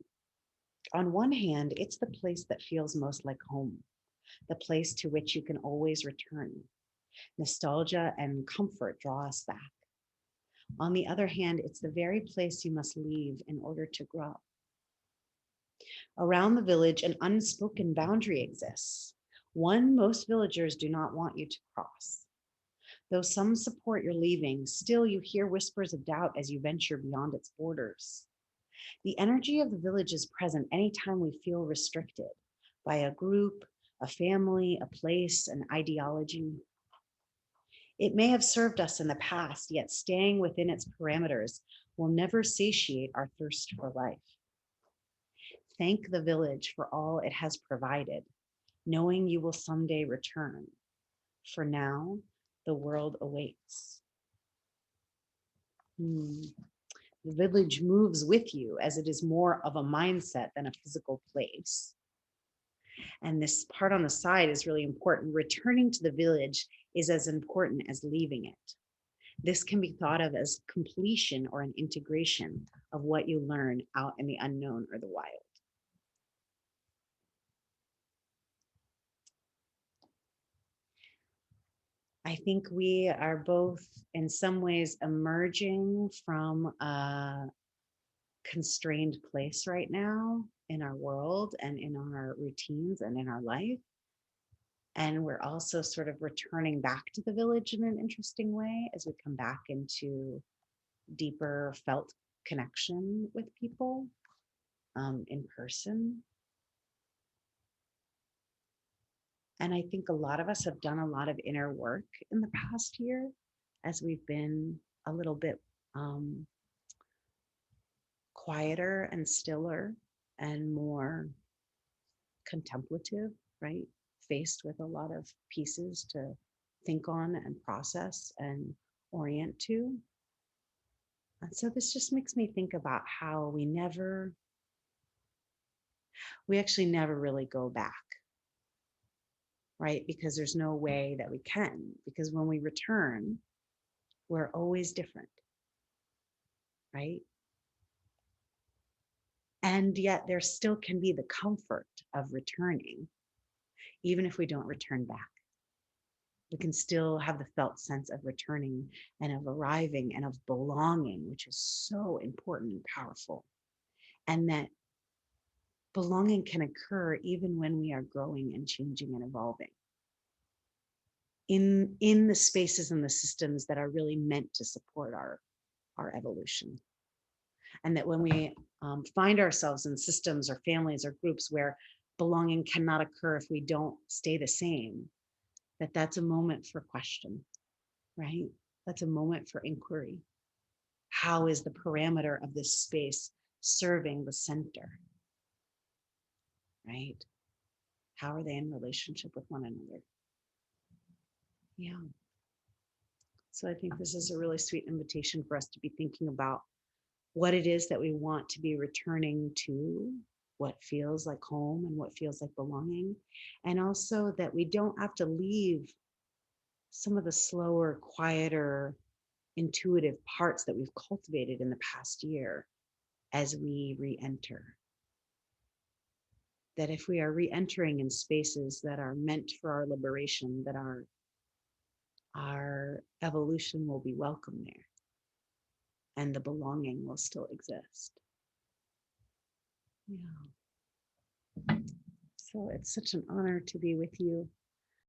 On one hand, it's the place that feels most like home, the place to which you can always return. Nostalgia and comfort draw us back. On the other hand, it's the very place you must leave in order to grow. Around the village, an unspoken boundary exists, one most villagers do not want you to cross. Though some support your leaving, still you hear whispers of doubt as you venture beyond its borders. The energy of the village is present anytime we feel restricted by a group, a family, a place, an ideology. It may have served us in the past, yet staying within its parameters will never satiate our thirst for life. Thank the village for all it has provided, knowing you will someday return. For now, the world awaits. The village moves with you as it is more of a mindset than a physical place. And this part on the side is really important. Returning to the village is as important as leaving it. This can be thought of as completion or an integration of what you learn out in the unknown or the wild. I think we are both in some ways emerging from a constrained place right now in our world and in our routines and in our life. And we're also sort of returning back to the village in an interesting way as we come back into deeper felt connection with people in person. And I think a lot of us have done a lot of inner work in the past year as we've been a little bit quieter and stiller and more contemplative, right? Faced with a lot of pieces to think on and process and orient to. And so this just makes me think about how we actually never really go back, right? Because there's no way that we can, because when we return, we're always different, right? And yet there still can be the comfort of returning, even if we don't return back. We can still have the felt sense of returning and of arriving and of belonging, which is so important and powerful. And that belonging can occur even when we are growing and changing and evolving in the spaces and the systems that are really meant to support our evolution. And that when we find ourselves in systems or families or groups where belonging cannot occur if we don't stay the same, that's a moment for question, right? That's a moment for inquiry. How is the parameter of this space serving the center, right? How are they in relationship with one another? Yeah. So I think this is a really sweet invitation for us to be thinking about what it is that we want to be returning to, what feels like home and what feels like belonging. And also that we don't have to leave some of the slower, quieter, intuitive parts that we've cultivated in the past year as we re-enter. that if we are re-entering in spaces that are meant for our liberation, that our evolution will be welcome there and the belonging will still exist. Yeah. So it's such an honor to be with you.